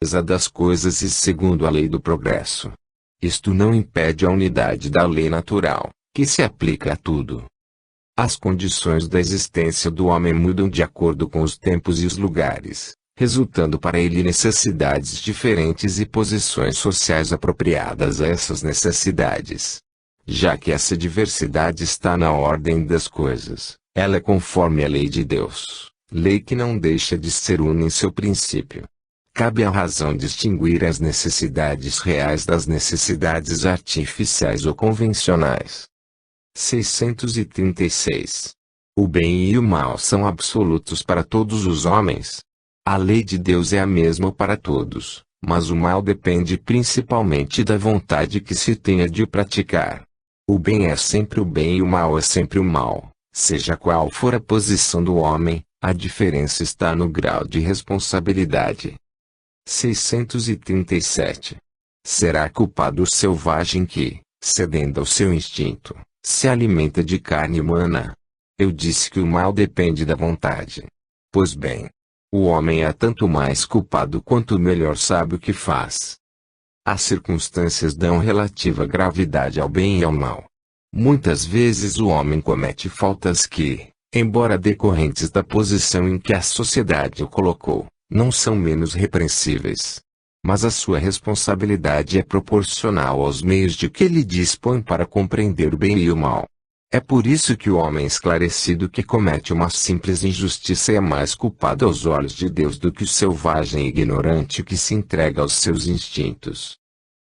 das coisas e segundo a lei do progresso. Isto não impede a unidade da lei natural, que se aplica a tudo. As condições da existência do homem mudam de acordo com os tempos e os lugares, resultando para ele necessidades diferentes e posições sociais apropriadas a essas necessidades. Já que essa diversidade está na ordem das coisas, ela é conforme a lei de Deus, lei que não deixa de ser una em seu princípio. Cabe à razão distinguir as necessidades reais das necessidades artificiais ou convencionais. 636. O bem e o mal são absolutos para todos os homens. A lei de Deus é a mesma para todos, mas o mal depende principalmente da vontade que se tenha de o praticar. O bem é sempre o bem e o mal é sempre o mal, seja qual for a posição do homem, a diferença está no grau de responsabilidade. 637. Será culpado o selvagem que, cedendo ao seu instinto, se alimenta de carne humana? Eu disse que o mal depende da vontade. Pois bem, o homem é tanto mais culpado quanto melhor sabe o que faz. As circunstâncias dão relativa gravidade ao bem e ao mal. Muitas vezes o homem comete faltas que, embora decorrentes da posição em que a sociedade o colocou, não são menos repreensíveis. Mas a sua responsabilidade é proporcional aos meios de que ele dispõe para compreender o bem e o mal. É por isso que o homem esclarecido que comete uma simples injustiça é mais culpado aos olhos de Deus do que o selvagem ignorante que se entrega aos seus instintos.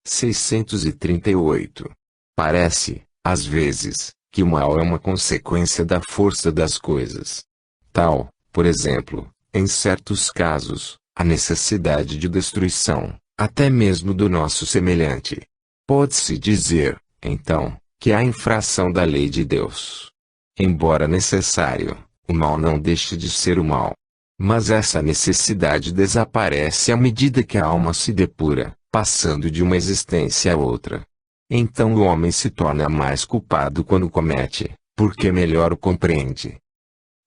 638. Parece, às vezes, que o mal é uma consequência da força das coisas. Tal, por exemplo, em certos casos, a necessidade de destruição, até mesmo do nosso semelhante. Pode-se dizer, então, que há infração da lei de Deus. Embora necessário, o mal não deixa de ser o mal. Mas essa necessidade desaparece à medida que a alma se depura, passando de uma existência a outra. Então o homem se torna mais culpado quando comete, porque melhor o compreende.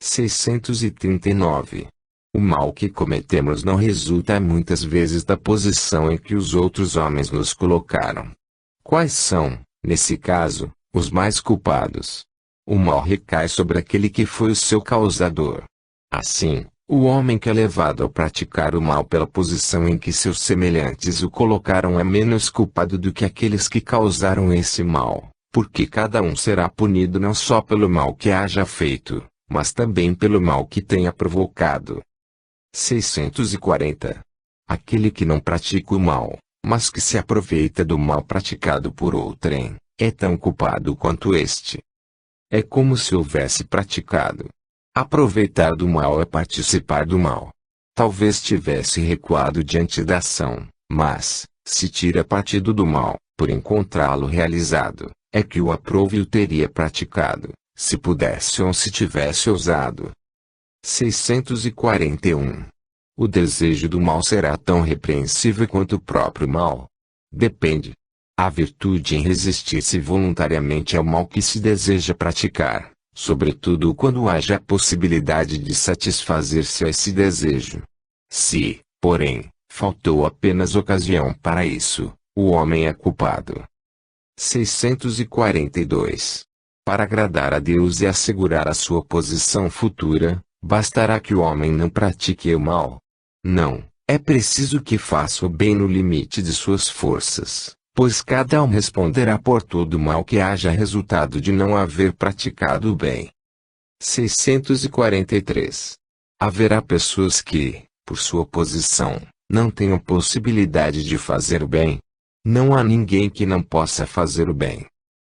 639. O mal que cometemos não resulta muitas vezes da posição em que os outros homens nos colocaram. Quais são, nesse caso, os mais culpados? O mal recai sobre aquele que foi o seu causador. Assim, o homem que é levado a praticar o mal pela posição em que seus semelhantes o colocaram é menos culpado do que aqueles que causaram esse mal, porque cada um será punido não só pelo mal que haja feito, mas também pelo mal que tenha provocado. 640. Aquele que não pratica o mal, mas que se aproveita do mal praticado por outrem, é tão culpado quanto este. É como se houvesse praticado. Aproveitar do mal é participar do mal. Talvez tivesse recuado diante da ação, mas, se tira partido do mal, por encontrá-lo realizado, é que o aprove e o teria praticado, se pudesse ou se tivesse ousado. 641. O desejo do mal será tão repreensível quanto o próprio mal. Depende. A virtude em resistir-se voluntariamente ao mal que se deseja praticar, sobretudo quando haja a possibilidade de satisfazer-se a esse desejo. Se, porém, faltou apenas ocasião para isso, o homem é culpado. 642. Para agradar a Deus e assegurar a sua posição futura, bastará que o homem não pratique o mal. Não, é preciso que faça o bem no limite de suas forças, pois cada um responderá por todo o mal que haja resultado de não haver praticado o bem. 643. Haverá pessoas que, por sua posição, não tenham possibilidade de fazer o bem. Não há ninguém que não possa fazer o bem.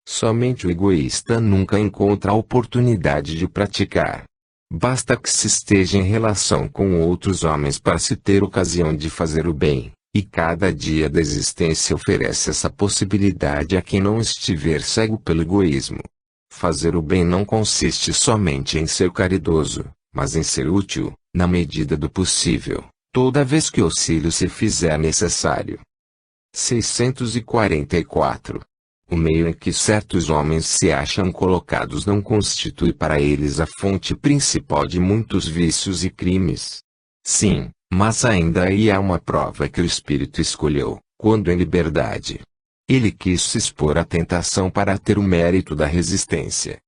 Somente o egoísta nunca encontra a oportunidade de praticar. Basta que se esteja em relação com outros homens para se ter ocasião de fazer o bem, e cada dia da existência oferece essa possibilidade a quem não estiver cego pelo egoísmo. Fazer o bem não consiste somente em ser caridoso, mas em ser útil, na medida do possível, toda vez que o auxílio se fizer necessário. 644. O meio em que certos homens se acham colocados não constitui para eles a fonte principal de muitos vícios e crimes. Sim, Mas ainda aí há uma prova que o espírito escolheu, quando em liberdade. Ele quis se expor à tentação para ter o mérito da resistência.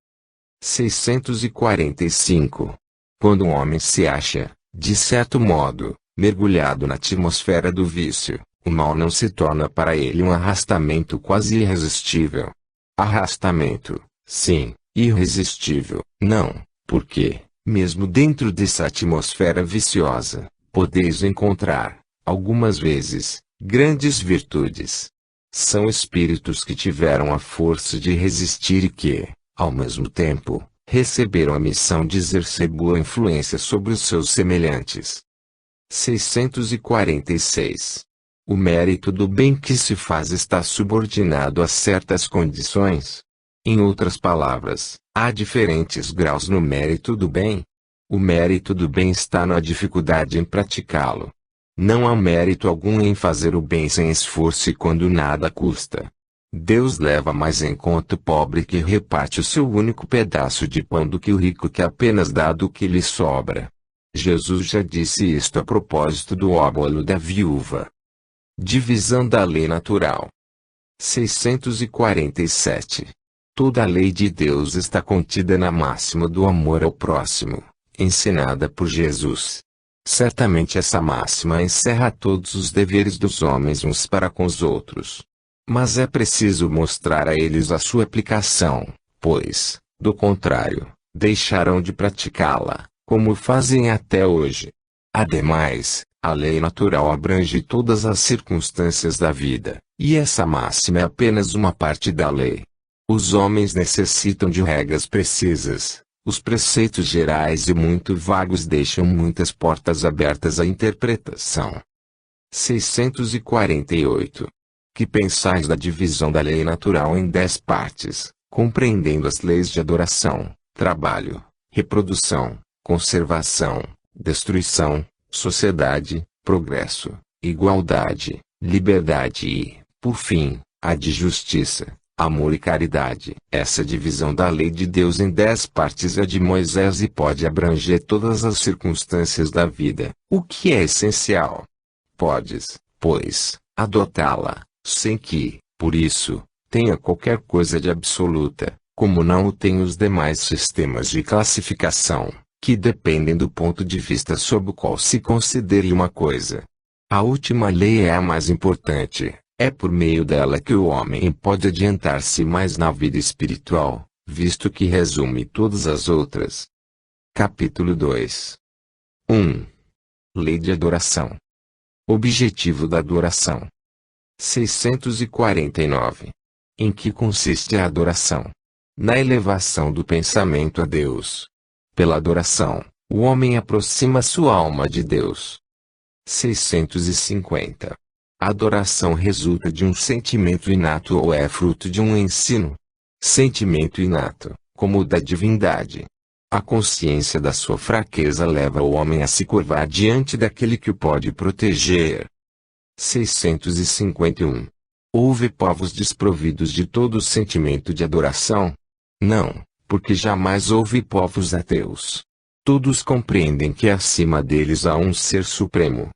645. Quando um homem se acha, de certo modo, mergulhado na atmosfera do vício, o mal não se torna para ele um arrastamento quase irresistível. Arrastamento, sim, irresistível, não, porque, mesmo dentro dessa atmosfera viciosa, podeis encontrar, algumas vezes, grandes virtudes. São espíritos que tiveram a força de resistir e que, ao mesmo tempo, receberam a missão de exercer boa influência sobre os seus semelhantes. 646. O mérito do bem que se faz está subordinado a certas condições. Em outras palavras, há diferentes graus no mérito do bem. O mérito do bem está na dificuldade em praticá-lo. Não há mérito algum em fazer o bem sem esforço e quando nada custa. Deus leva mais em conta o pobre que reparte o seu único pedaço de pão do que o rico que apenas dá do que lhe sobra. Jesus já disse isto a propósito do óbolo da viúva. Divisão da lei natural. 647. Toda a lei de Deus está contida na máxima do amor ao próximo, ensinada por Jesus. Certamente essa máxima encerra todos os deveres dos homens uns para com os outros. Mas é preciso mostrar a eles a sua aplicação, pois, do contrário, deixarão de praticá-la, como fazem até hoje. Ademais, a lei natural abrange todas as circunstâncias da vida, e essa máxima é apenas uma parte da lei. Os homens necessitam de regras precisas. Os preceitos gerais e muito vagos deixam muitas portas abertas à interpretação. 648. Que pensais da divisão da lei natural em 10 partes, compreendendo as leis de adoração, trabalho, reprodução, conservação, destruição, sociedade, progresso, igualdade, liberdade e, por fim, a de justiça, amor e caridade. Essa divisão da lei de Deus em 10 partes é de Moisés e pode abranger todas as circunstâncias da vida, o que é essencial. Podes, pois, adotá-la, sem que, por isso, tenha qualquer coisa de absoluta, como não o têm os demais sistemas de classificação, que dependem do ponto de vista sob o qual se considere uma coisa. A última lei é a mais importante. É por meio dela que o homem pode adiantar-se mais na vida espiritual, visto que resume todas as outras. Capítulo 2. 1. Lei de adoração. Objetivo da adoração. 649. Em que consiste a adoração? Na elevação do pensamento a Deus. Pela adoração, o homem aproxima sua alma de Deus. 650. A adoração resulta de um sentimento inato ou é fruto de um ensino? Sentimento inato, como o da divindade. A consciência da sua fraqueza leva o homem a se curvar diante daquele que o pode proteger. 651. Houve povos desprovidos de todo o sentimento de adoração? Não, porque jamais houve povos ateus. Todos compreendem que acima deles há um ser supremo.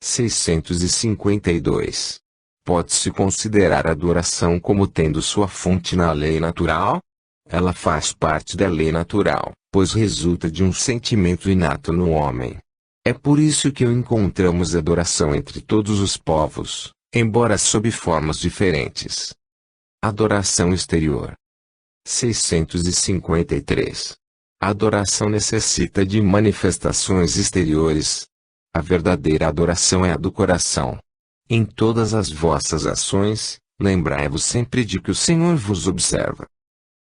652. Pode-se considerar a adoração como tendo sua fonte na lei natural? Ela faz parte da lei natural, pois resulta de um sentimento inato no homem. É por isso que encontramos adoração entre todos os povos, embora sob formas diferentes. Adoração exterior. 653. A adoração necessita de manifestações exteriores. A verdadeira adoração é a do coração. Em todas as vossas ações, lembrai-vos sempre de que o Senhor vos observa.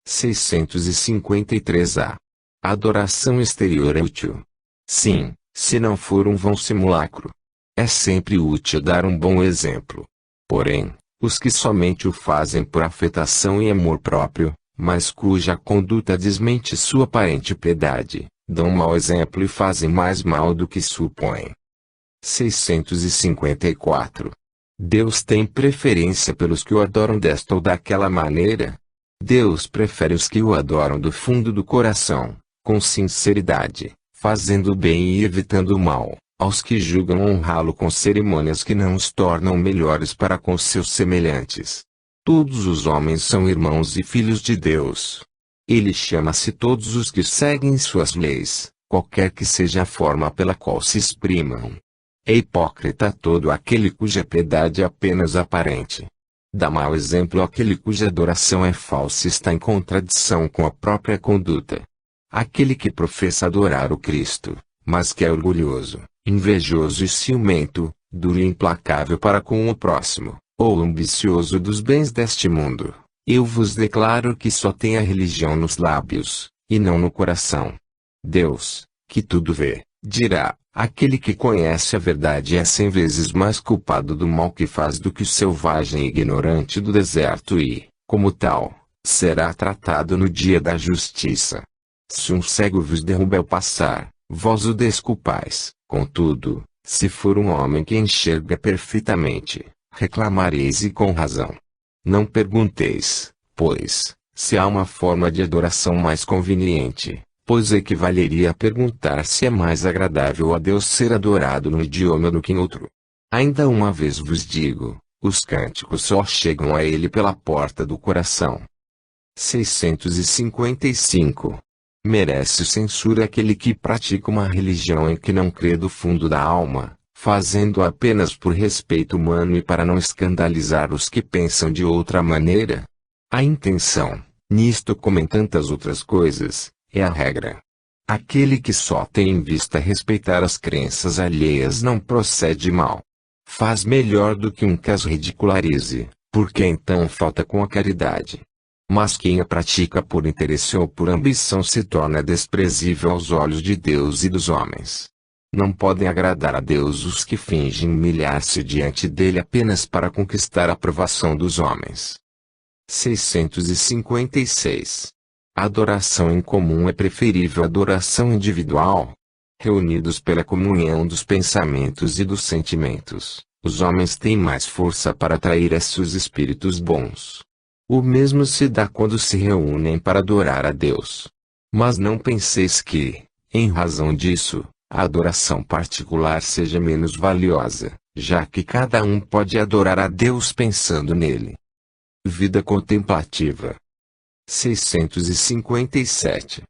653a. A adoração exterior é útil. Sim, se não for um vão simulacro. É sempre útil dar um bom exemplo. Porém, os que somente o fazem por afetação e amor próprio, mas cuja conduta desmente sua aparente piedade, dão mau exemplo e fazem mais mal do que supõem. 654. Deus tem preferência pelos que o adoram desta ou daquela maneira? Deus prefere os que o adoram do fundo do coração, com sinceridade, fazendo o bem e evitando o mal, aos que julgam honrá-lo com cerimônias que não os tornam melhores para com seus semelhantes. Todos os homens são irmãos e filhos de Deus. Ele chama-se todos os que seguem suas leis, qualquer que seja a forma pela qual se exprimam. É hipócrita todo aquele cuja piedade é apenas aparente. Dá mau exemplo aquele cuja adoração é falsa e está em contradição com a própria conduta. Aquele que professa adorar o Cristo, mas que é orgulhoso, invejoso e ciumento, duro e implacável para com o próximo, ou ambicioso dos bens deste mundo, eu vos declaro que só tem a religião nos lábios, e não no coração. Deus, que tudo vê, dirá: aquele que conhece a verdade é 100 vezes mais culpado do mal que faz do que o selvagem e ignorante do deserto e, como tal, será tratado no dia da justiça. Se um cego vos derruba ao passar, vós o desculpais. Contudo, se for um homem que enxerga perfeitamente, reclamareis e com razão. Não pergunteis, pois, se há uma forma de adoração mais conveniente, pois equivaleria a perguntar se é mais agradável a Deus ser adorado no idioma do que em outro. Ainda uma vez vos digo, os cânticos só chegam a ele pela porta do coração. 655. Merece censura aquele que pratica uma religião em que não crê do fundo da alma, fazendo apenas por respeito humano e para não escandalizar os que pensam de outra maneira. A intenção, nisto como em tantas outras coisas, é a regra. Aquele que só tem em vista respeitar as crenças alheias não procede mal. Faz melhor do que um que as ridicularize, porque então falta com a caridade. Mas quem a pratica por interesse ou por ambição se torna desprezível aos olhos de Deus e dos homens. Não podem agradar a Deus os que fingem humilhar-se diante dele apenas para conquistar a aprovação dos homens. 656. A adoração em comum é preferível à adoração individual. Reunidos pela comunhão dos pensamentos e dos sentimentos, os homens têm mais força para atrair a seus espíritos bons. O mesmo se dá quando se reúnem para adorar a Deus. Mas não penseis que, em razão disso, a adoração particular seja menos valiosa, já que cada um pode adorar a Deus pensando nele. Vida contemplativa. 657.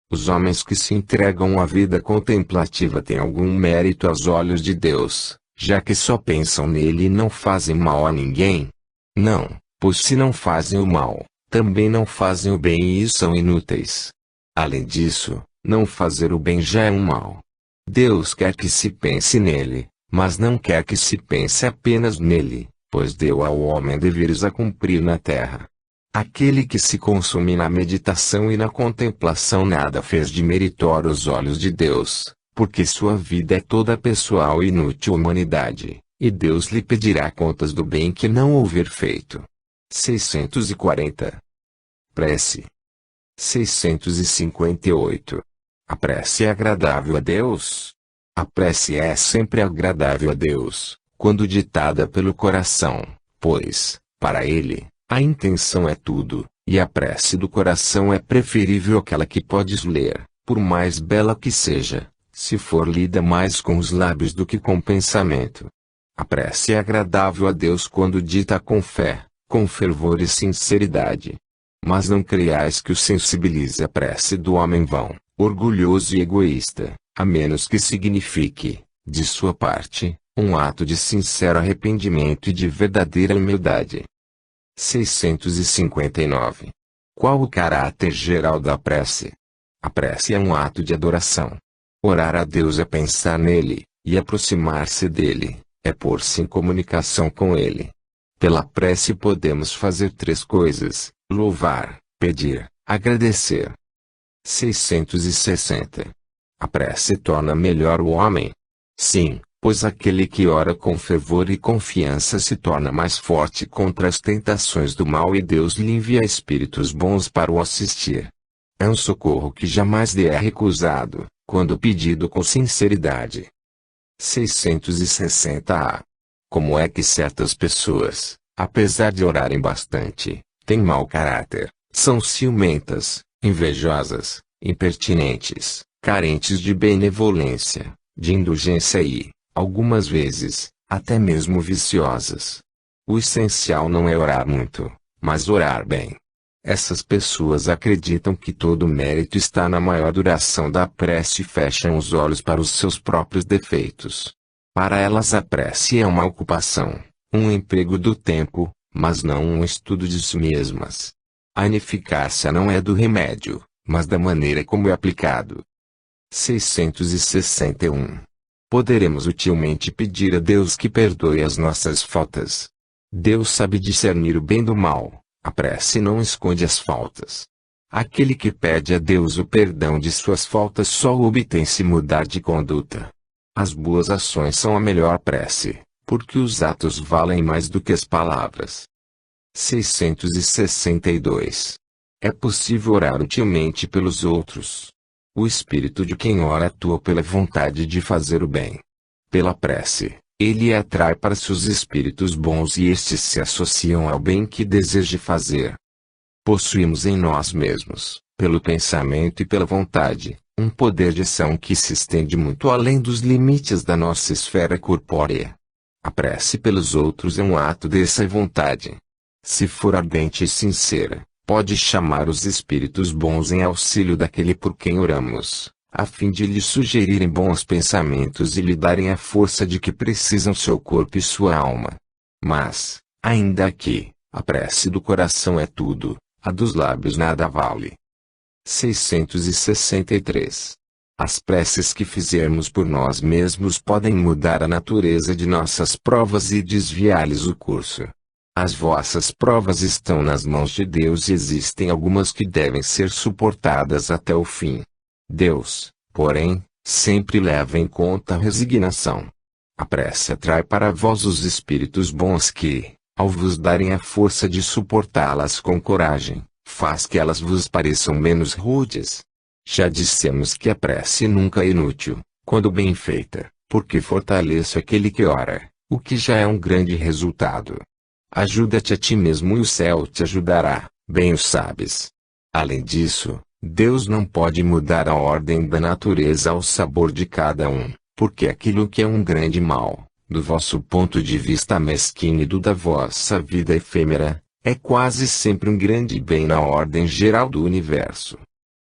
Os homens que se entregam à vida contemplativa têm algum mérito aos olhos de Deus, já que só pensam nele e não fazem mal a ninguém? Não. Pois se não fazem o mal, também não fazem o bem e são inúteis. Além disso, não fazer o bem já é um mal. Deus quer que se pense nele, mas não quer que se pense apenas nele, pois deu ao homem deveres a cumprir na terra. Aquele que se consume na meditação e na contemplação nada fez de meritório aos olhos de Deus, porque sua vida é toda pessoal e inútil à humanidade, e Deus lhe pedirá contas do bem que não houver feito. 640. Prece. 658. A prece é agradável a Deus? A prece é sempre agradável a Deus, quando ditada pelo coração, pois, para Ele, a intenção é tudo, e a prece do coração é preferível àquela que podes ler, por mais bela que seja, se for lida mais com os lábios do que com o pensamento. A prece é agradável a Deus quando dita com fé, com fervor e sinceridade. Mas não creiais que o sensibilize a prece do homem vão, orgulhoso e egoísta, a menos que signifique, de sua parte, um ato de sincero arrependimento e de verdadeira humildade. 659. Qual o caráter geral da prece? A prece é um ato de adoração. Orar a Deus é pensar nele, e aproximar-se dele, é pôr-se em comunicação com ele. Pela prece podemos fazer três coisas: louvar, pedir, agradecer. 660. A prece torna melhor o homem? Sim, pois aquele que ora com fervor e confiança se torna mais forte contra as tentações do mal e Deus lhe envia espíritos bons para o assistir. É um socorro que jamais lhe é recusado, quando pedido com sinceridade. 660-A. Como é que certas pessoas, apesar de orarem bastante, têm mau caráter, são ciumentas, invejosas, impertinentes, carentes de benevolência, de indulgência e, algumas vezes, até mesmo viciosas. O essencial não é orar muito, mas orar bem. Essas pessoas acreditam que todo o mérito está na maior duração da prece e fecham os olhos para os seus próprios defeitos. Para elas a prece é uma ocupação, um emprego do tempo, mas não um estudo de si mesmas. A ineficácia não é do remédio, mas da maneira como é aplicado. 661. Poderemos utilmente pedir a Deus que perdoe as nossas faltas. Deus sabe discernir o bem do mal. A prece não esconde as faltas. Aquele que pede a Deus o perdão de suas faltas só o obtém se mudar de conduta. As boas ações são a melhor prece, porque os atos valem mais do que as palavras. 662. É possível orar utilmente pelos outros. O espírito de quem ora atua pela vontade de fazer o bem. Pela prece, ele atrai para si os espíritos bons e estes se associam ao bem que deseja fazer. Possuímos em nós mesmos, pelo pensamento e pela vontade, um poder de ação que se estende muito além dos limites da nossa esfera corpórea. A prece pelos outros é um ato dessa vontade. Se for ardente e sincera, pode chamar os espíritos bons em auxílio daquele por quem oramos, a fim de lhe sugerirem bons pensamentos e lhe darem a força de que precisam seu corpo e sua alma. Mas, ainda aqui, a prece do coração é tudo, a dos lábios nada vale. 663. As preces que fizermos por nós mesmos podem mudar a natureza de nossas provas e desviar-lhes o curso. As vossas provas estão nas mãos de Deus e existem algumas que devem ser suportadas até o fim. Deus, porém, sempre leva em conta a resignação. A prece atrai para vós os espíritos bons que, ao vos darem a força de suportá-las com coragem, faz que elas vos pareçam menos rudes. Já dissemos que a prece nunca é inútil, quando bem feita, porque fortalece aquele que ora, o que já é um grande resultado. Ajuda-te a ti mesmo e o céu te ajudará, bem o sabes. Além disso, Deus não pode mudar a ordem da natureza ao sabor de cada um, porque aquilo que é um grande mal, do vosso ponto de vista mesquinho e do da vossa vida efêmera, é quase sempre um grande bem na ordem geral do universo.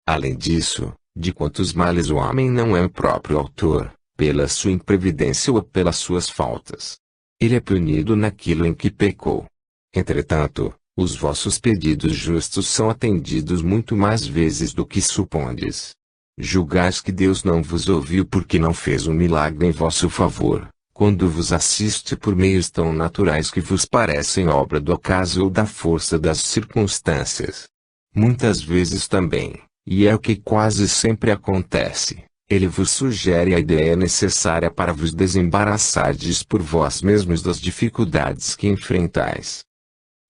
Além disso, de quantos males o homem não é o próprio autor, pela sua imprevidência ou pelas suas faltas. Ele é punido naquilo em que pecou. Entretanto, os vossos pedidos justos são atendidos muito mais vezes do que supondes. Julgais que Deus não vos ouviu porque não fez um milagre em vosso favor, quando vos assiste por meios tão naturais que vos parecem obra do acaso ou da força das circunstâncias. Muitas vezes também, e é o que quase sempre acontece, ele vos sugere a ideia necessária para vos desembaraçardes por vós mesmos das dificuldades que enfrentais.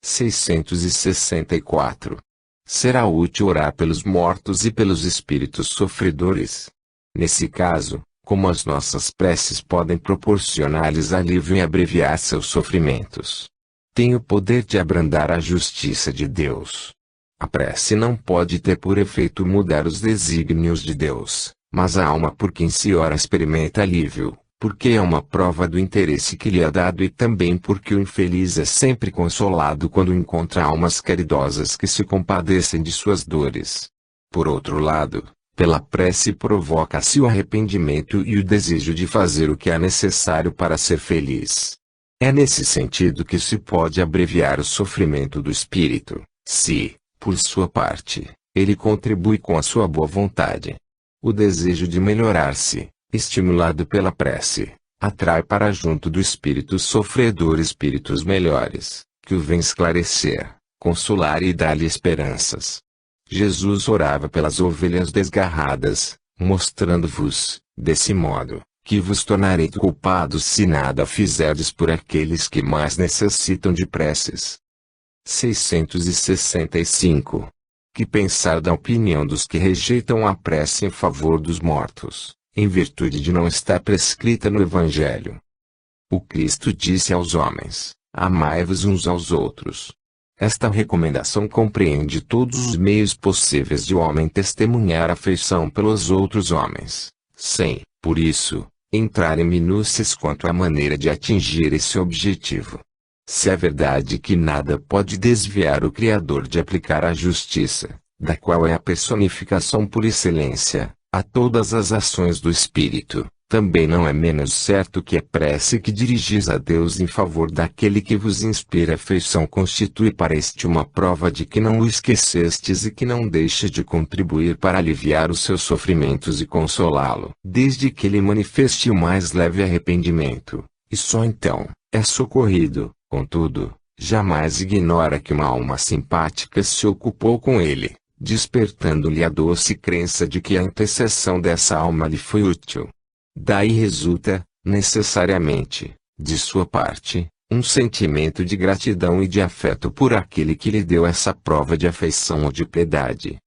664. Será útil orar pelos mortos e pelos espíritos sofredores. Nesse caso, como as nossas preces podem proporcionar-lhes alívio e abreviar seus sofrimentos, tem o poder de abrandar a justiça de Deus. A prece não pode ter por efeito mudar os desígnios de Deus, mas a alma por quem se ora experimenta alívio, porque é uma prova do interesse que lhe é dado e também porque o infeliz é sempre consolado quando encontra almas caridosas que se compadecem de suas dores. Por outro lado, pela prece provoca-se o arrependimento e o desejo de fazer o que é necessário para ser feliz. É nesse sentido que se pode abreviar o sofrimento do espírito, se, por sua parte, ele contribui com a sua boa vontade. O desejo de melhorar-se, estimulado pela prece, atrai para junto do espírito sofredor espíritos melhores, que o vêm esclarecer, consolar e dar-lhe esperanças. Jesus orava pelas ovelhas desgarradas, mostrando-vos, desse modo, que vos tornarei culpados se nada fizerdes por aqueles que mais necessitam de preces. 665. Que pensar da opinião dos que rejeitam a prece em favor dos mortos, em virtude de não estar prescrita no Evangelho? O Cristo disse aos homens: amai-vos uns aos outros. Esta recomendação compreende todos os meios possíveis de o homem testemunhar afeição pelos outros homens, sem, por isso, entrar em minúcias quanto à maneira de atingir esse objetivo. Se é verdade que nada pode desviar o Criador de aplicar a justiça, da qual é a personificação por excelência, a todas as ações do Espírito, também não é menos certo que a prece que dirigis a Deus em favor daquele que vos inspira afeição constitui para este uma prova de que não o esquecestes e que não deixa de contribuir para aliviar os seus sofrimentos e consolá-lo, desde que ele manifeste o mais leve arrependimento, e só então é socorrido. Contudo, jamais ignora que uma alma simpática se ocupou com ele, despertando-lhe a doce crença de que a intercessão dessa alma lhe foi útil. Daí resulta, necessariamente, de sua parte, um sentimento de gratidão e de afeto por aquele que lhe deu essa prova de afeição ou de piedade.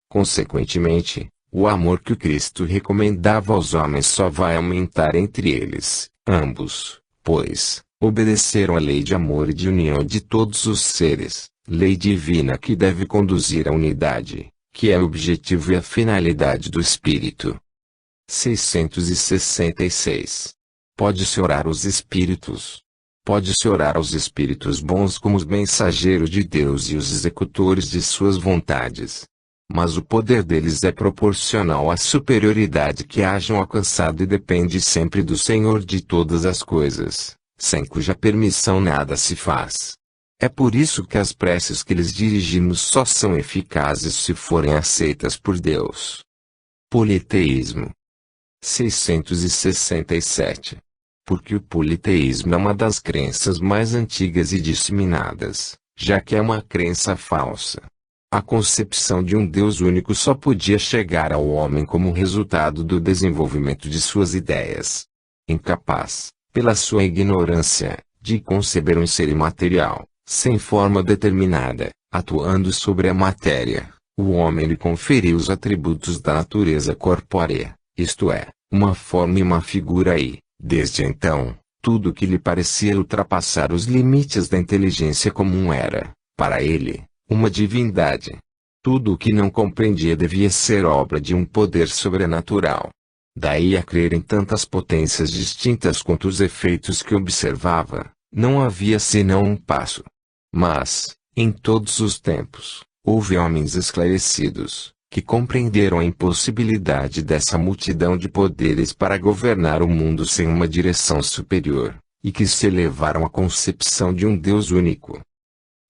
Consequentemente, o amor que o Cristo recomendava aos homens só vai aumentar entre eles, ambos, pois obedeceram à lei de amor e de união de todos os seres, lei divina que deve conduzir à unidade, que é o objetivo e a finalidade do Espírito. 666. Pode-se orar aos Espíritos. Pode-se orar aos Espíritos bons como os mensageiros de Deus e os executores de suas vontades. Mas o poder deles é proporcional à superioridade que hajam alcançado e depende sempre do Senhor de todas as coisas, sem cuja permissão nada se faz. É por isso que as preces que lhes dirigimos só são eficazes se forem aceitas por Deus. Politeísmo. 667. Porque o politeísmo é uma das crenças mais antigas e disseminadas, já que é uma crença falsa. A concepção de um Deus único só podia chegar ao homem como resultado do desenvolvimento de suas ideias. Incapaz, pela sua ignorância, de conceber um ser imaterial, sem forma determinada, atuando sobre a matéria, o homem lhe conferiu os atributos da natureza corpórea, isto é, uma forma e uma figura e, desde então, tudo que lhe parecia ultrapassar os limites da inteligência comum era, para ele, uma divindade. Tudo o que não compreendia devia ser obra de um poder sobrenatural. Daí a crer em tantas potências distintas quanto os efeitos que observava, não havia senão um passo. Mas, em todos os tempos, houve homens esclarecidos, que compreenderam a impossibilidade dessa multidão de poderes para governar o mundo sem uma direção superior, e que se elevaram à concepção de um Deus único.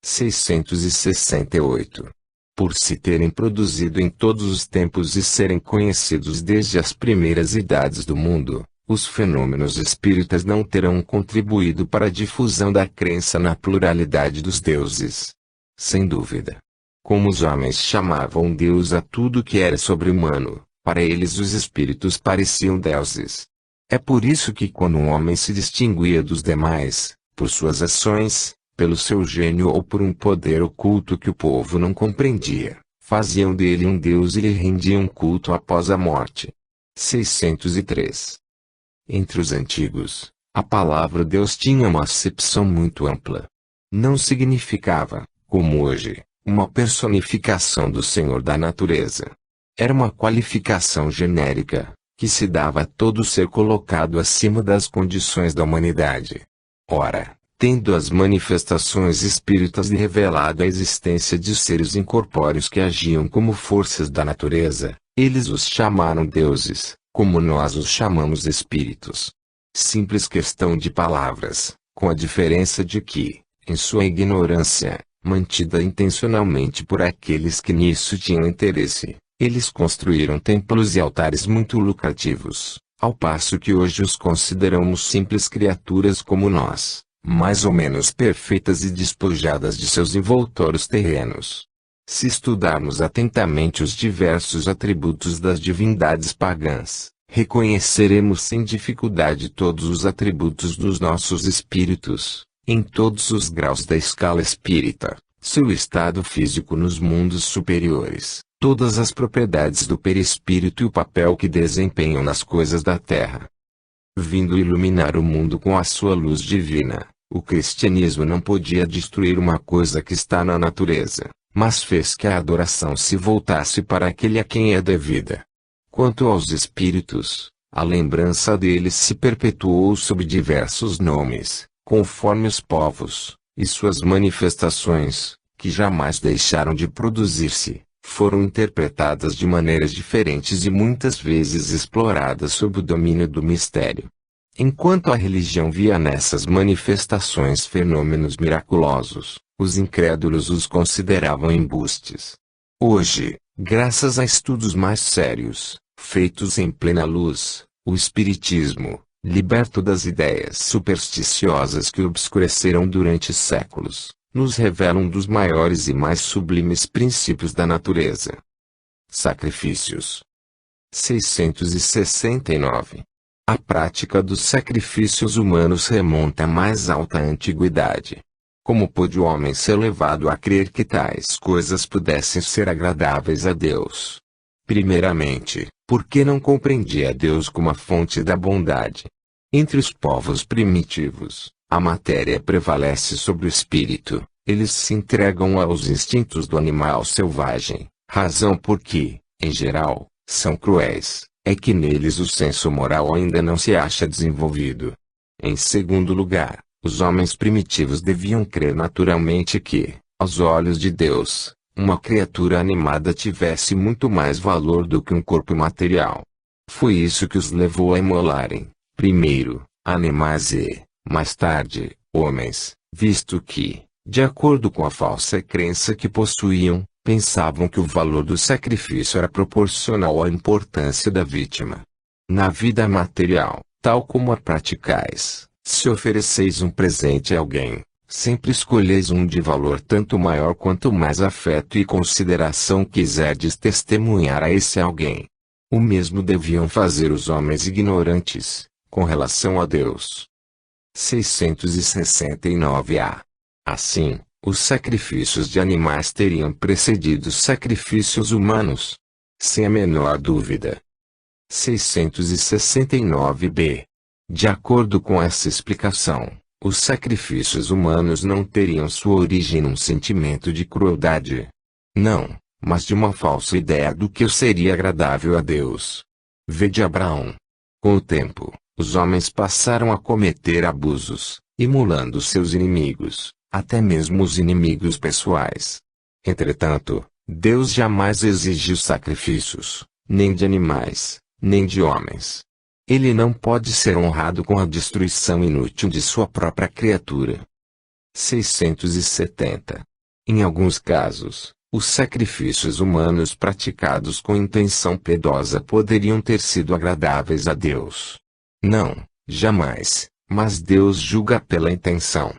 668. Por se terem produzido em todos os tempos e serem conhecidos desde as primeiras idades do mundo, os fenômenos espíritas não terão contribuído para a difusão da crença na pluralidade dos deuses. Sem dúvida. Como os homens chamavam Deus a tudo que era sobre-humano, para eles os espíritos pareciam deuses. É por isso que quando um homem se distinguia dos demais, por suas ações, pelo seu gênio ou por um poder oculto que o povo não compreendia, faziam dele um deus e lhe rendiam culto após a morte. 603. Entre os antigos, a palavra Deus tinha uma acepção muito ampla. Não significava, como hoje, uma personificação do Senhor da natureza. Era uma qualificação genérica, que se dava a todo ser colocado acima das condições da humanidade. Ora, tendo as manifestações espíritas lhe revelado a existência de seres incorpóreos que agiam como forças da natureza, eles os chamaram deuses, como nós os chamamos espíritos. Simples questão de palavras, com a diferença de que, em sua ignorância, mantida intencionalmente por aqueles que nisso tinham interesse, eles construíram templos e altares muito lucrativos, ao passo que hoje os consideramos simples criaturas como nós, mais ou menos perfeitas e despojadas de seus envoltórios terrenos. Se estudarmos atentamente os diversos atributos das divindades pagãs, reconheceremos sem dificuldade todos os atributos dos nossos espíritos, em todos os graus da escala espírita, seu estado físico nos mundos superiores, todas as propriedades do perispírito e o papel que desempenham nas coisas da terra. Vindo iluminar o mundo com a sua luz divina, o cristianismo não podia destruir uma coisa que está na natureza, mas fez que a adoração se voltasse para aquele a quem é devida. Quanto aos espíritos, A lembrança deles se perpetuou sob diversos nomes, conforme os povos, e suas manifestações, que jamais deixaram de produzir-se, foram interpretadas de maneiras diferentes e muitas vezes exploradas sob o domínio do mistério. Enquanto a religião via nessas manifestações fenômenos miraculosos, os incrédulos os consideravam embustes. Hoje, graças a estudos mais sérios, feitos em plena luz, o Espiritismo, liberto das ideias supersticiosas que obscureceram durante séculos, nos revela um dos maiores e mais sublimes princípios da natureza. Sacrifícios. 669. A prática dos sacrifícios humanos remonta à mais alta antiguidade. Como pôde o homem ser levado a crer que tais coisas pudessem ser agradáveis a Deus? Primeiramente, porque não compreendia Deus como a fonte da bondade. Entre os povos primitivos, a matéria prevalece sobre o espírito, eles se entregam aos instintos do animal selvagem, razão porque, em geral, são cruéis, é que neles o senso moral ainda não se acha desenvolvido. Em segundo lugar, os homens primitivos deviam crer naturalmente que, aos olhos de Deus, uma criatura animada tivesse muito mais valor do que um corpo material. Foi isso que os levou a imolarem, primeiro, animais e, mais tarde, homens, visto que, de acordo com a falsa crença que possuíam, pensavam que o valor do sacrifício era proporcional à importância da vítima. Na vida material, tal como a praticais, se ofereceis um presente a alguém, sempre escolheis um de valor tanto maior quanto mais afeto e consideração quiserdes testemunhar a esse alguém. O mesmo deviam fazer os homens ignorantes, com relação a Deus. 669-A. Assim, os sacrifícios de animais teriam precedido os sacrifícios humanos. Sem a menor dúvida. 669-B. De acordo com essa explicação, os sacrifícios humanos não teriam sua origem num sentimento de crueldade. Não, mas de uma falsa ideia do que seria agradável a Deus. Vede Abraão. Com o tempo, os homens passaram a cometer abusos, imolando seus inimigos, até mesmo os inimigos pessoais. Entretanto, Deus jamais exigiu sacrifícios, nem de animais, nem de homens. Ele não pode ser honrado com a destruição inútil de sua própria criatura. 670. Em alguns casos, os sacrifícios humanos praticados com intenção piedosa poderiam ter sido agradáveis a Deus. Não, jamais, mas Deus julga pela intenção.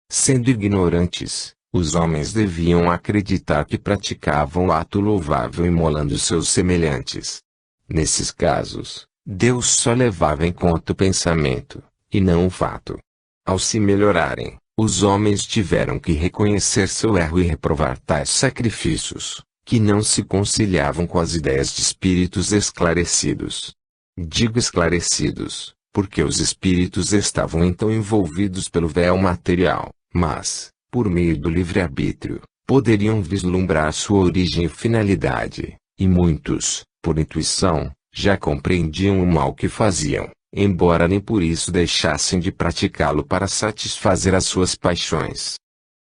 Sendo ignorantes, os homens deviam acreditar que praticavam o ato louvável imolando seus semelhantes. Nesses casos, Deus só levava em conta o pensamento, e não o fato. Ao se melhorarem, os homens tiveram que reconhecer seu erro e reprovar tais sacrifícios, que não se conciliavam com as ideias de espíritos esclarecidos. Digo esclarecidos, porque os espíritos estavam então envolvidos pelo véu material, mas, por meio do livre-arbítrio, poderiam vislumbrar sua origem e finalidade, e muitos, por intuição, já compreendiam o mal que faziam, embora nem por isso deixassem de praticá-lo para satisfazer as suas paixões.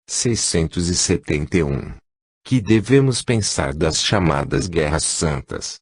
671. Que devemos pensar das chamadas guerras santas?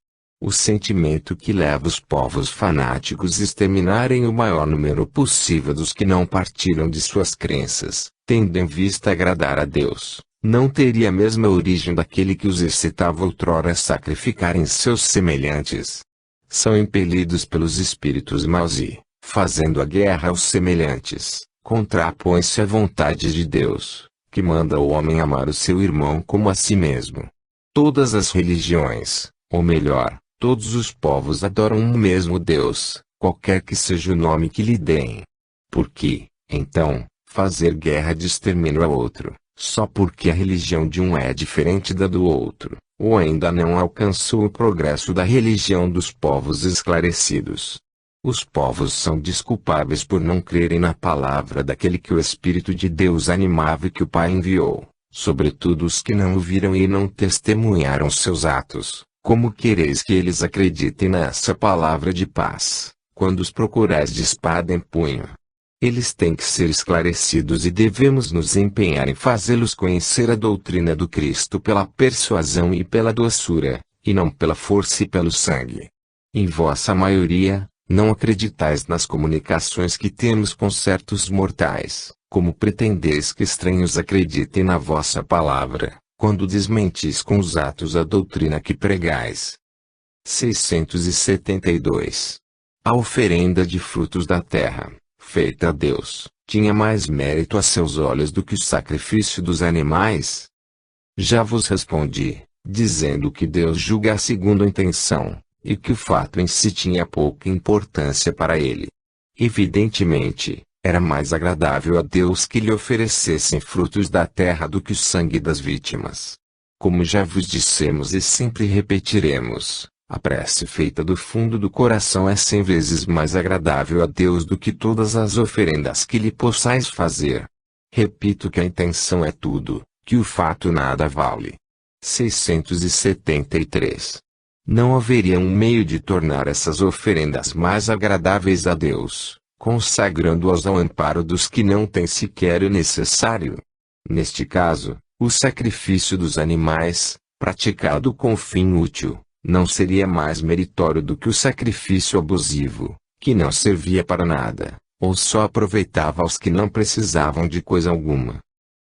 O sentimento que leva os povos fanáticos a exterminarem o maior número possível dos que não partilham de suas crenças, tendo em vista agradar a Deus, não teria a mesma origem daquele que os excitava outrora a sacrificarem seus semelhantes. São impelidos pelos espíritos maus e, fazendo a guerra aos semelhantes, contrapõe-se à vontade de Deus, que manda o homem amar o seu irmão como a si mesmo. Todas as religiões, ou melhor, todos os povos adoram um mesmo Deus, qualquer que seja o nome que lhe deem. Por que, então, fazer guerra de extermínio ao outro, só porque a religião de um é diferente da do outro, ou ainda não alcançou o progresso da religião dos povos esclarecidos? Os povos são desculpáveis por não crerem na palavra daquele que o Espírito de Deus animava e que o Pai enviou, sobretudo os que não o viram e não testemunharam seus atos, Como quereis que eles acreditem nessa palavra de paz, quando os procurais de espada em punho? Eles têm que ser esclarecidos e devemos nos empenhar em fazê-los conhecer a doutrina do Cristo pela persuasão e pela doçura, e não pela força e pelo sangue. Em vossa maioria, não acreditais nas comunicações que temos com certos mortais, como pretendeis que estranhos acreditem na vossa palavra, quando desmentis com os atos a doutrina que pregais. 672. A oferenda de frutos da terra, feita a Deus, tinha mais mérito a seus olhos do que o sacrifício dos animais? Já vos respondi, dizendo que Deus julga segundo a intenção, e que o fato em si tinha pouca importância para ele. Evidentemente, era mais agradável a Deus que lhe oferecessem frutos da terra do que o sangue das vítimas. Como já vos dissemos e sempre repetiremos, a prece feita do fundo do coração é 100 vezes mais agradável a Deus do que todas as oferendas que lhe possais fazer. Repito que a intenção é tudo, que o fato nada vale. 673. Não haveria um meio de tornar essas oferendas mais agradáveis a Deus, consagrando-as ao amparo dos que não têm sequer o necessário? Neste caso, o sacrifício dos animais, praticado com fim útil, não seria mais meritório do que o sacrifício abusivo, que não servia para nada, ou só aproveitava aos que não precisavam de coisa alguma.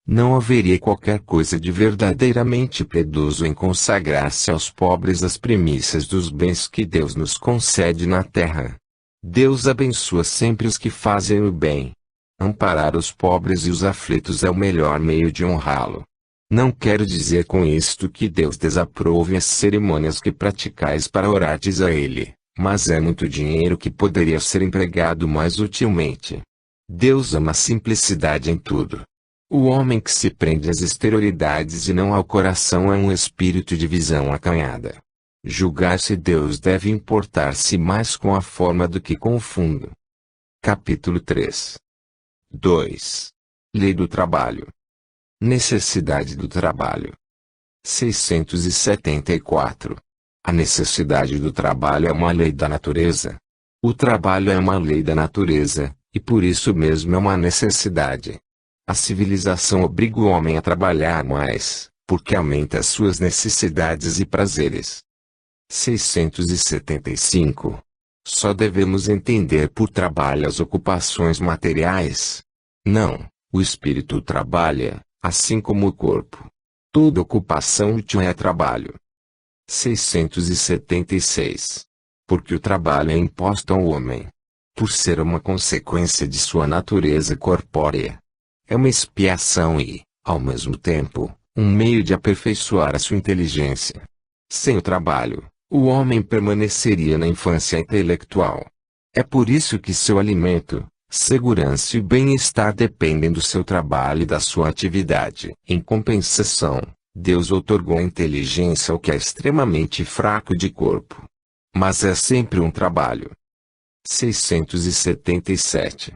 Não haveria qualquer coisa de verdadeiramente piedoso em consagrar-se aos pobres as primícias dos bens que Deus nos concede na terra. Deus abençoa sempre os que fazem o bem. Amparar os pobres e os aflitos é o melhor meio de honrá-lo. Não quero dizer com isto que Deus desaprove as cerimônias que praticais para orardes a Ele, mas é muito dinheiro que poderia ser empregado mais utilmente. Deus ama a simplicidade em tudo. O homem que se prende às exterioridades e não ao coração é um espírito de visão acanhada. Julgar se Deus deve importar-se mais com a forma do que com o fundo. Capítulo 3. 2. Lei do trabalho. Necessidade do trabalho. 674. A necessidade do trabalho é uma lei da natureza. O trabalho é uma lei da natureza, e por isso mesmo é uma necessidade. A civilização obriga o homem a trabalhar mais, porque aumenta as suas necessidades e prazeres. 675. Só devemos entender por trabalho as ocupações materiais. Não, o espírito trabalha, assim como o corpo. Toda ocupação útil é trabalho. 676. Porque o trabalho é imposto ao homem, por ser uma consequência de sua natureza corpórea. É uma expiação e, ao mesmo tempo, um meio de aperfeiçoar a sua inteligência. Sem o trabalho, o homem permaneceria na infância intelectual. É por isso que seu alimento, segurança e bem-estar dependem do seu trabalho e da sua atividade. Em compensação, Deus outorgou a inteligência ao que é extremamente fraco de corpo. Mas é sempre um trabalho. 677.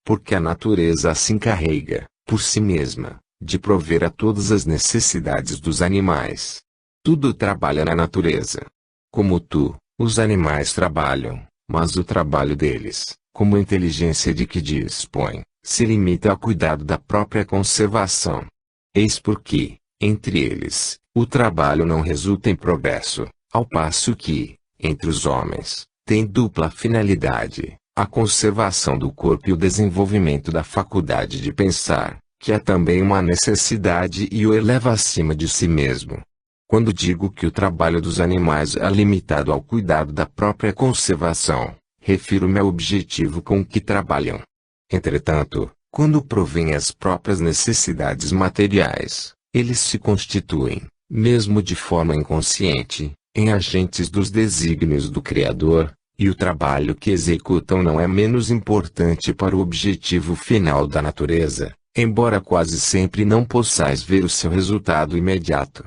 Porque a natureza assim carrega, por si mesma, de prover a todas as necessidades dos animais. Tudo trabalha na natureza. Como tu, os animais trabalham, mas o trabalho deles, como a inteligência de que dispõe, se limita ao cuidado da própria conservação. Eis porque, entre eles, o trabalho não resulta em progresso, ao passo que, entre os homens, tem dupla finalidade. A conservação do corpo e o desenvolvimento da faculdade de pensar, que é também uma necessidade e o eleva acima de si mesmo. Quando digo que o trabalho dos animais é limitado ao cuidado da própria conservação, refiro-me ao objetivo com que trabalham. Entretanto, quando provêm as próprias necessidades materiais, eles se constituem, mesmo de forma inconsciente, em agentes dos desígnios do Criador. E o trabalho que executam não é menos importante para o objetivo final da natureza, embora quase sempre não possais ver o seu resultado imediato.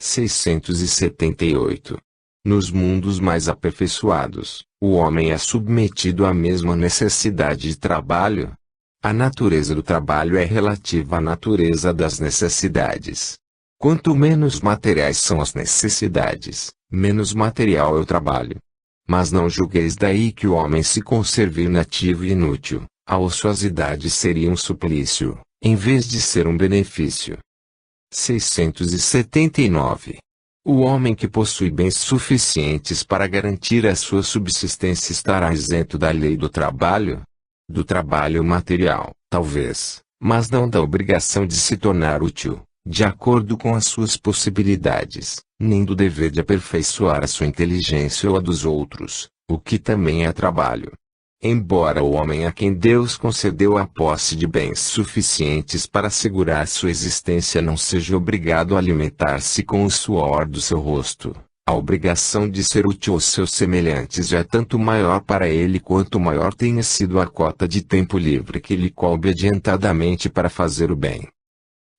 678. Nos mundos mais aperfeiçoados, o homem é submetido à mesma necessidade de trabalho. A natureza do trabalho é relativa à natureza das necessidades. Quanto menos materiais são as necessidades, menos material é o trabalho. Mas não julgueis daí que o homem se conserve inativo e inútil. A ociosidade seria um suplício, em vez de ser um benefício. 679. O homem que possui bens suficientes para garantir a sua subsistência estará isento da lei do trabalho? Do trabalho material, talvez, mas não da obrigação de se tornar útil, de acordo com as suas possibilidades, nem do dever de aperfeiçoar a sua inteligência ou a dos outros, o que também é trabalho. Embora o homem a quem Deus concedeu a posse de bens suficientes para assegurar sua existência não seja obrigado a alimentar-se com o suor do seu rosto, a obrigação de ser útil aos seus semelhantes é tanto maior para ele quanto maior tenha sido a cota de tempo livre que lhe coube adiantadamente para fazer o bem.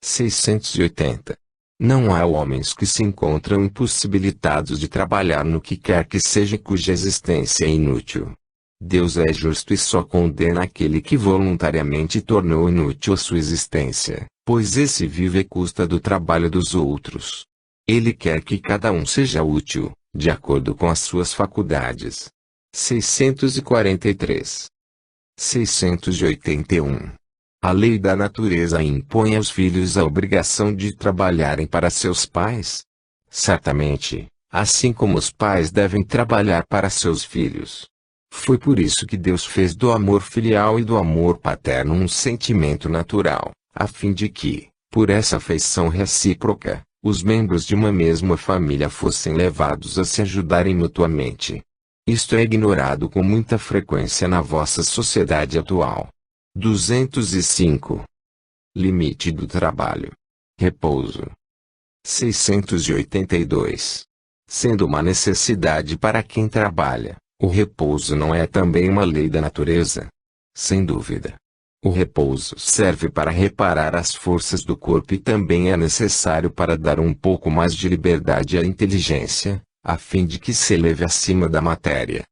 680. Não há homens que se encontram impossibilitados de trabalhar no que quer que seja cuja existência é inútil. Deus é justo e só condena aquele que voluntariamente tornou inútil a sua existência, pois esse vive à custa do trabalho dos outros. Ele quer que cada um seja útil, de acordo com as suas faculdades. 643. 681. A lei da natureza impõe aos filhos a obrigação de trabalharem para seus pais? Certamente, assim como os pais devem trabalhar para seus filhos. Foi por isso que Deus fez do amor filial e do amor paterno um sentimento natural, a fim de que, por essa afeição recíproca, os membros de uma mesma família fossem levados a se ajudarem mutuamente. Isto é ignorado com muita frequência na vossa sociedade atual. 205. Limite do trabalho. Repouso. 682. Sendo uma necessidade para quem trabalha, o repouso não é também uma lei da natureza? Sem dúvida. O repouso serve para reparar as forças do corpo e também é necessário para dar um pouco mais de liberdade à inteligência, a fim de que se eleve acima da matéria.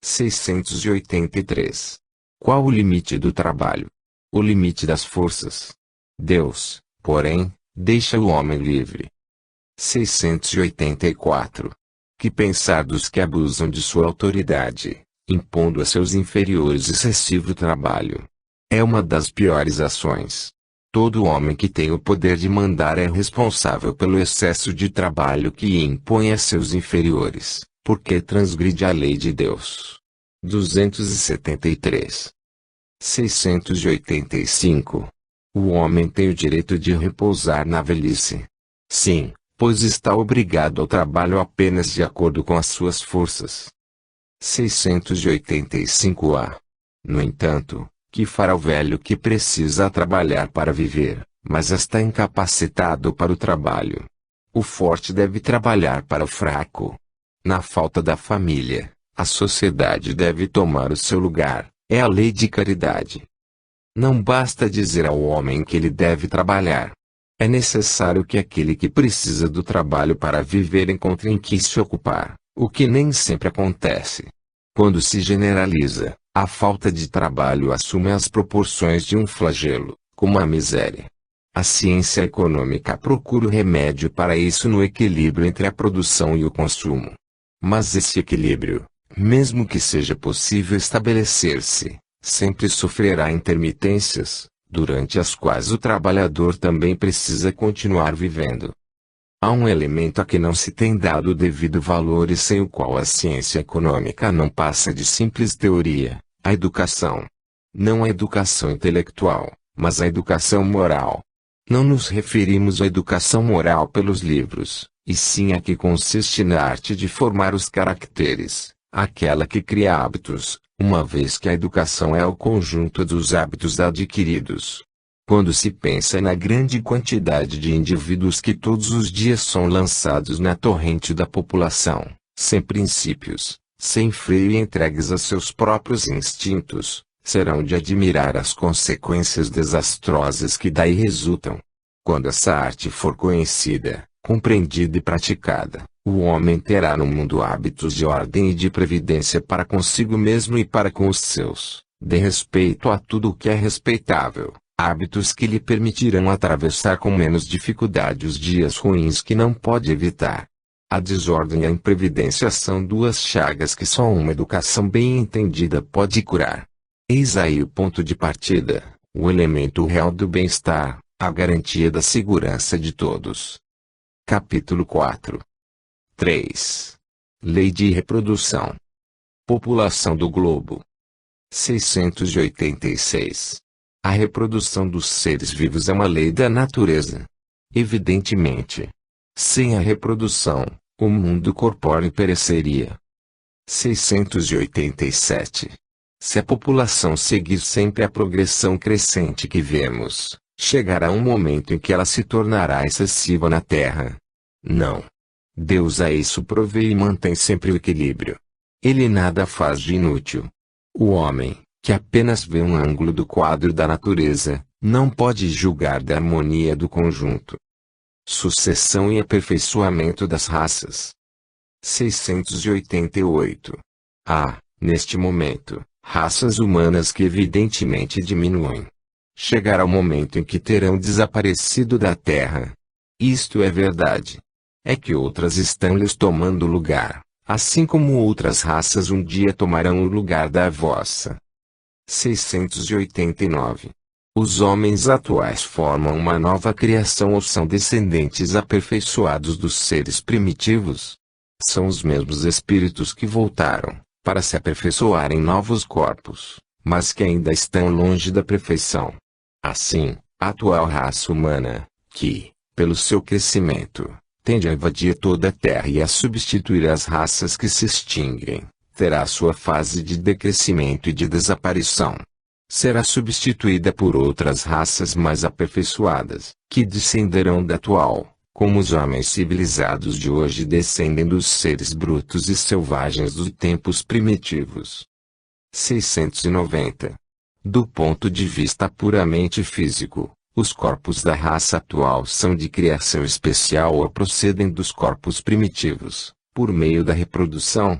683. Qual o limite do trabalho? O limite das forças. Deus, porém, deixa o homem livre. 684. Que pensar dos que abusam de sua autoridade, impondo a seus inferiores excessivo trabalho? É uma das piores ações. Todo homem que tem o poder de mandar é responsável pelo excesso de trabalho que impõe a seus inferiores, porque transgride a lei de Deus. 273. 685. O homem tem o direito de repousar na velhice. Sim, pois está obrigado ao trabalho apenas de acordo com as suas forças. 685-A. No entanto, que fará o velho que precisa trabalhar para viver, mas está incapacitado para o trabalho? O forte deve trabalhar para o fraco. Na falta da família, a sociedade deve tomar o seu lugar, é a lei de caridade. Não basta dizer ao homem que ele deve trabalhar. É necessário que aquele que precisa do trabalho para viver encontre em que se ocupar, o que nem sempre acontece. Quando se generaliza, a falta de trabalho assume as proporções de um flagelo, como a miséria. A ciência econômica procura o remédio para isso no equilíbrio entre a produção e o consumo. Mas esse equilíbrio, mesmo que seja possível estabelecer-se, sempre sofrerá intermitências, durante as quais o trabalhador também precisa continuar vivendo. Há um elemento a que não se tem dado o devido valor e sem o qual a ciência econômica não passa de simples teoria: a educação. Não a educação intelectual, mas a educação moral. Não nos referimos à educação moral pelos livros, e sim a que consiste na arte de formar os caracteres, aquela que cria hábitos, uma vez que a educação é o conjunto dos hábitos adquiridos. Quando se pensa na grande quantidade de indivíduos que todos os dias são lançados na torrente da população, sem princípios, sem freio e entregues a seus próprios instintos, serão de admirar as consequências desastrosas que daí resultam. Quando essa arte for conhecida, compreendida e praticada, o homem terá no mundo hábitos de ordem e de previdência para consigo mesmo e para com os seus, de respeito a tudo o que é respeitável, hábitos que lhe permitirão atravessar com menos dificuldade os dias ruins que não pode evitar. A desordem e a imprevidência são duas chagas que só uma educação bem entendida pode curar. Eis aí o ponto de partida, o elemento real do bem-estar, a garantia da segurança de todos. Capítulo 4. 3. Lei de reprodução. População do globo. 686. A reprodução dos seres vivos é uma lei da natureza. Evidentemente, sem a reprodução, o mundo corpóreo pereceria. 687. Se a população seguir sempre a progressão crescente que vemos, chegará um momento em que ela se tornará excessiva na Terra. Não. Deus a isso provê e mantém sempre o equilíbrio. Ele nada faz de inútil. O homem, que apenas vê um ângulo do quadro da natureza, não pode julgar da harmonia do conjunto. Sucessão e aperfeiçoamento das raças. 688. Há, neste momento, raças humanas que evidentemente diminuem. Chegará o momento em que terão desaparecido da Terra. Isto é verdade. É que outras estão lhes tomando lugar, assim como outras raças um dia tomarão o lugar da vossa. 689. Os homens atuais formam uma nova criação ou são descendentes aperfeiçoados dos seres primitivos? São os mesmos espíritos que voltaram, para se aperfeiçoar em novos corpos, mas que ainda estão longe da perfeição. Assim, a atual raça humana, que, pelo seu crescimento, tende a invadir toda a Terra e a substituir as raças que se extinguem, terá sua fase de decrescimento e de desaparição. Será substituída por outras raças mais aperfeiçoadas, que descenderão da atual, como os homens civilizados de hoje descendem dos seres brutos e selvagens dos tempos primitivos. 690. Do ponto de vista puramente físico, os corpos da raça atual são de criação especial ou procedem dos corpos primitivos, por meio da reprodução.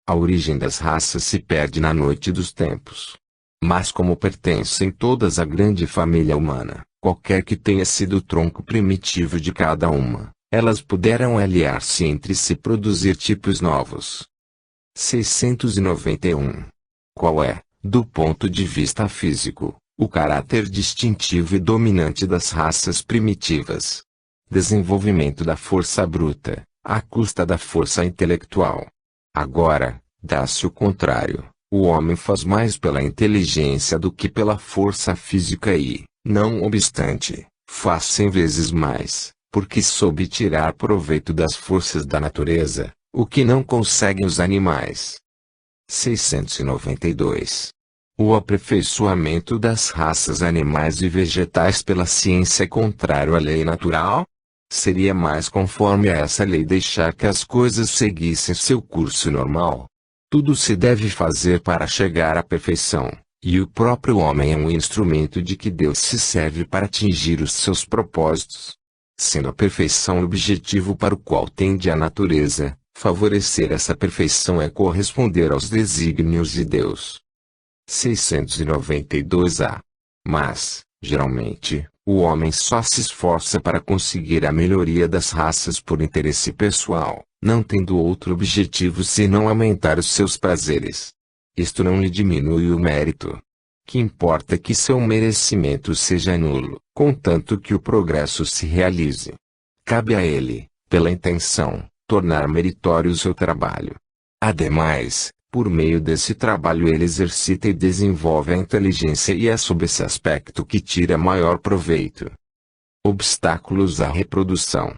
A origem das raças se perde na noite dos tempos. Mas como pertencem todas à grande família humana, qualquer que tenha sido o tronco primitivo de cada uma, elas puderam aliar-se entre si e produzir tipos novos. 691. Qual é, do ponto de vista físico, o caráter distintivo e dominante das raças primitivas? Desenvolvimento da força bruta, à custa da força intelectual. Agora, dá-se o contrário. O homem faz mais pela inteligência do que pela força física e, não obstante, faz 100 vezes mais, porque soube tirar proveito das forças da natureza, o que não conseguem os animais. 692. O aperfeiçoamento das raças animais e vegetais pela ciência é contrário à lei natural? Seria mais conforme a essa lei deixar que as coisas seguissem seu curso normal. Tudo se deve fazer para chegar à perfeição, e o próprio homem é um instrumento de que Deus se serve para atingir os seus propósitos. Sendo a perfeição o objetivo para o qual tende a natureza, favorecer essa perfeição é corresponder aos desígnios de Deus. 692a. Mas, geralmente, o homem só se esforça para conseguir a melhoria das raças por interesse pessoal, não tendo outro objetivo senão aumentar os seus prazeres. Isto não lhe diminui o mérito. Que importa que seu merecimento seja nulo, contanto que o progresso se realize. Cabe a ele, pela intenção, tornar meritório o seu trabalho. Ademais, por meio desse trabalho ele exercita e desenvolve a inteligência e é sob esse aspecto que tira maior proveito. Obstáculos à reprodução.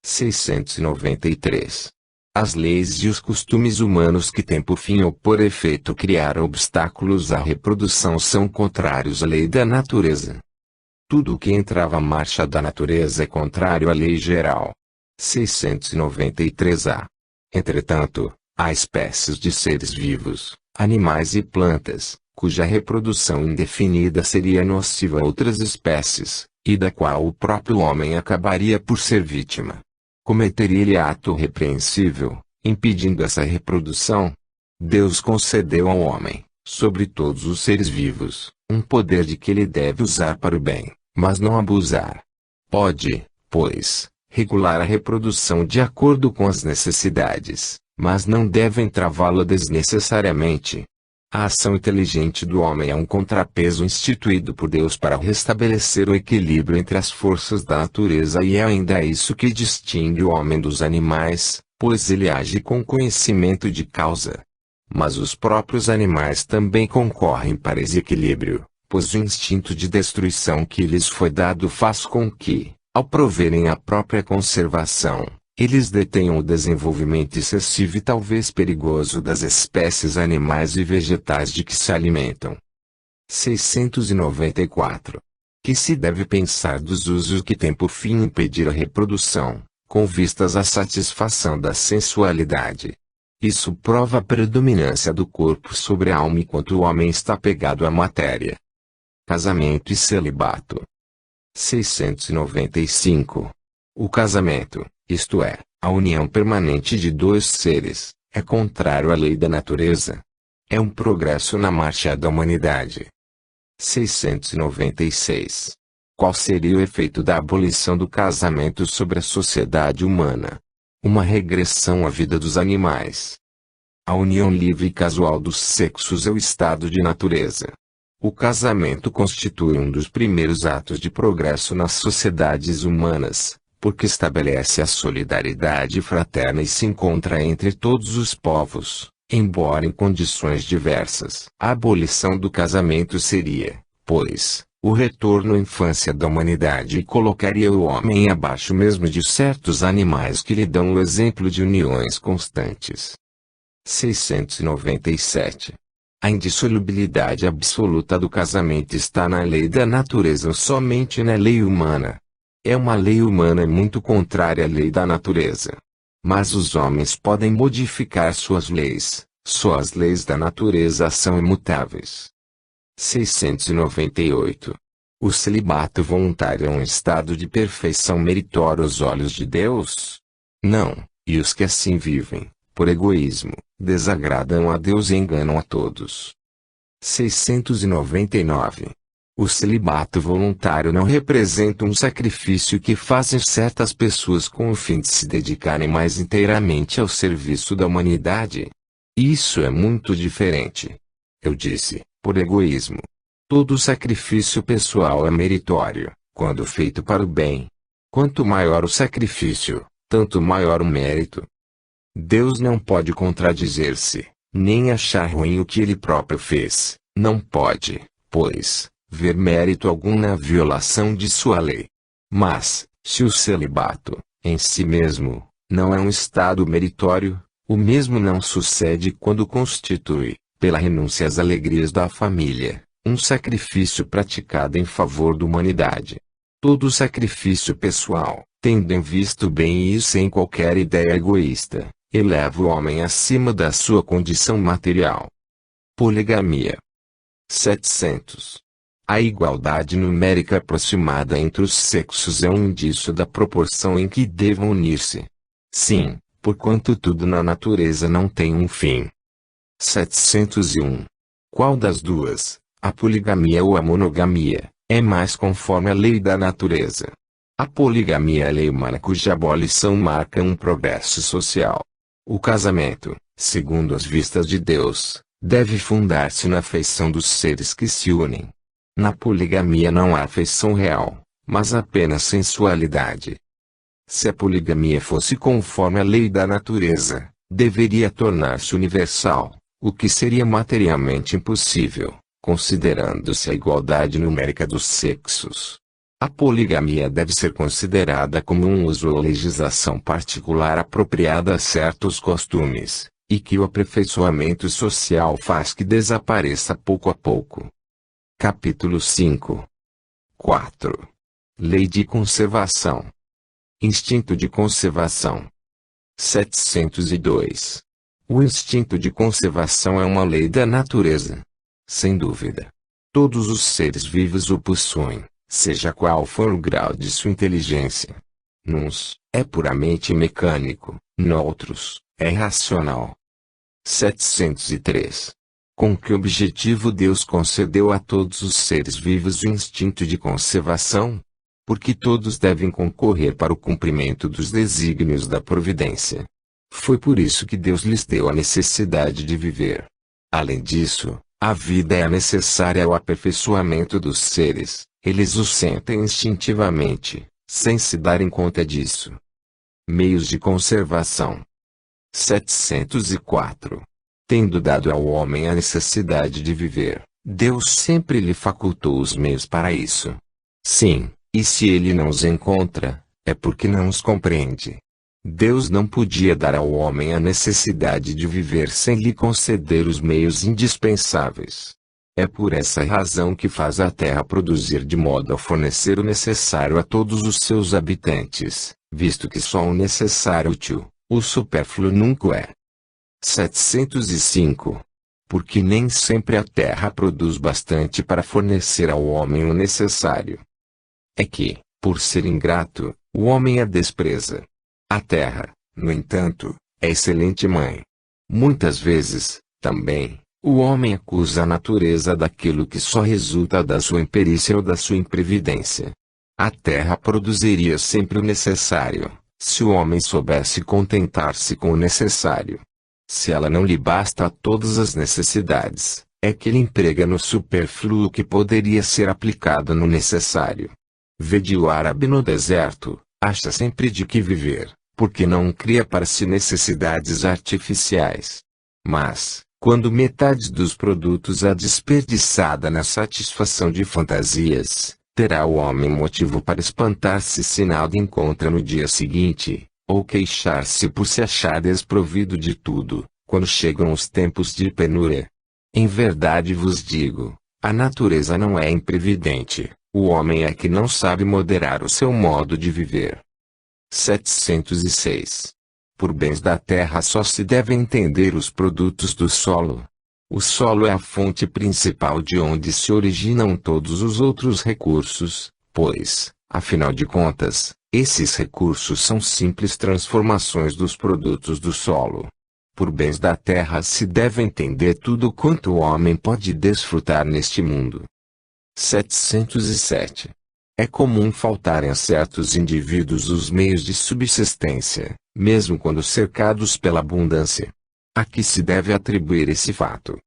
693. As leis e os costumes humanos que têm por fim ou por efeito criar obstáculos à reprodução são contrários à lei da natureza. Tudo o que entrava à marcha da natureza é contrário à lei geral. 693a. Entretanto, há espécies de seres vivos, animais e plantas, cuja reprodução indefinida seria nociva a outras espécies, e da qual o próprio homem acabaria por ser vítima. Cometeria ele ato repreensível, impedindo essa reprodução? Deus concedeu ao homem, sobre todos os seres vivos, um poder de que ele deve usar para o bem, mas não abusar. Pode, pois, regular a reprodução de acordo com as necessidades, mas não devem travá-la desnecessariamente. A ação inteligente do homem é um contrapeso instituído por Deus para restabelecer o equilíbrio entre as forças da natureza, e é ainda isso que distingue o homem dos animais, pois ele age com conhecimento de causa. Mas os próprios animais também concorrem para esse equilíbrio, pois o instinto de destruição que lhes foi dado faz com que, ao proverem a própria conservação, eles detenham o desenvolvimento excessivo e talvez perigoso das espécies animais e vegetais de que se alimentam. 694. Que se deve pensar dos usos que tem por fim impedir a reprodução, com vistas à satisfação da sensualidade. Isso prova a predominância do corpo sobre a alma enquanto o homem está pegado à matéria. Casamento e celibato. 695. O casamento, isto é, a união permanente de dois seres, é contrário à lei da natureza. É um progresso na marcha da humanidade. 696. Qual seria o efeito da abolição do casamento sobre a sociedade humana? Uma regressão à vida dos animais. A união livre e casual dos sexos é o estado de natureza. O casamento constitui um dos primeiros atos de progresso nas sociedades humanas, porque estabelece a solidariedade fraterna e se encontra entre todos os povos, embora em condições diversas. A abolição do casamento seria, pois, o retorno à infância da humanidade e colocaria o homem abaixo mesmo de certos animais que lhe dão o exemplo de uniões constantes. 697. A indissolubilidade absoluta do casamento está na lei da natureza ou somente na lei humana? É uma lei humana muito contrária à lei da natureza. Mas os homens podem modificar suas leis, só as leis da natureza são imutáveis. 698. O celibato voluntário é um estado de perfeição meritório aos olhos de Deus? Não, e os que assim vivem, por egoísmo, desagradam a Deus e enganam a todos. 699. O celibato voluntário não representa um sacrifício que fazem certas pessoas com o fim de se dedicarem mais inteiramente ao serviço da humanidade? Isso é muito diferente. Eu disse, por egoísmo. Todo sacrifício pessoal é meritório, quando feito para o bem. Quanto maior o sacrifício, tanto maior o mérito. Deus não pode contradizer-se, nem achar ruim o que ele próprio fez. Não pode, pois, ver mérito algum na violação de sua lei. Mas, se o celibato, em si mesmo, não é um estado meritório, o mesmo não sucede quando constitui, pela renúncia às alegrias da família, um sacrifício praticado em favor da humanidade. Todo sacrifício pessoal, tendo em vista o bem e sem qualquer ideia egoísta, eleva o homem acima da sua condição material. Poligamia. 700. A igualdade numérica aproximada entre os sexos é um indício da proporção em que devam unir-se. Sim, porquanto tudo na natureza não tem um fim. 701. Qual das duas, a poligamia ou a monogamia, é mais conforme à lei da natureza? A poligamia é a lei humana cuja abolição marca um progresso social. O casamento, segundo as vistas de Deus, deve fundar-se na afeição dos seres que se unem. Na poligamia não há afeição real, mas apenas sensualidade. Se a poligamia fosse conforme à lei da natureza, deveria tornar-se universal, o que seria materialmente impossível, considerando-se a igualdade numérica dos sexos. A poligamia deve ser considerada como um uso ou legislação particular apropriada a certos costumes, e que o aperfeiçoamento social faz que desapareça pouco a pouco. Capítulo 5. 4. Lei de conservação. Instinto de conservação. 702. O instinto de conservação é uma lei da natureza. Sem dúvida. Todos os seres vivos o possuem, seja qual for o grau de sua inteligência. Nuns, é puramente mecânico, noutros, é racional. 703. Com que objetivo Deus concedeu a todos os seres vivos o instinto de conservação? porque todos devem concorrer para o cumprimento dos desígnios da providência. Foi por isso que Deus lhes deu a necessidade de viver. Além disso, a vida é necessária ao aperfeiçoamento dos seres, eles o sentem instintivamente, sem se darem conta disso. Meios de conservação. 704. Tendo dado ao homem a necessidade de viver, Deus sempre lhe facultou os meios para isso. Sim, e se ele não os encontra, é porque não os compreende. Deus não podia dar ao homem a necessidade de viver sem lhe conceder os meios indispensáveis. É por essa razão que faz a terra produzir de modo a fornecer o necessário a todos os seus habitantes, visto que só o necessário útil, o supérfluo nunca é. 705. Porque nem sempre a terra produz bastante para fornecer ao homem o necessário. É que, por ser ingrato, o homem a despreza. A terra, no entanto, é excelente mãe. Muitas vezes, também, o homem acusa a natureza daquilo que só resulta da sua imperícia ou da sua imprevidência. A terra produziria sempre o necessário, se o homem soubesse contentar-se com o necessário. Se ela não lhe basta a todas as necessidades, é que ele emprega no supérfluo que poderia ser aplicado no necessário. Vede o árabe no deserto, acha sempre de que viver, porque não cria para si necessidades artificiais. Mas, quando metade dos produtos é desperdiçada na satisfação de fantasias, terá o homem motivo para espantar-se se nada encontra no dia seguinte, ou queixar-se por se achar desprovido de tudo, quando chegam os tempos de penúria. Em verdade vos digo, a natureza não é imprevidente, o homem é que não sabe moderar o seu modo de viver. 706. Por bens da terra só se deve entender os produtos do solo. O solo é a fonte principal de onde se originam todos os outros recursos, pois, afinal de contas, esses recursos são simples transformações dos produtos do solo. Por bens da terra se deve entender tudo quanto o homem pode desfrutar neste mundo. 707. É comum faltarem a certos indivíduos os meios de subsistência, mesmo quando cercados pela abundância. A que se deve atribuir esse fato?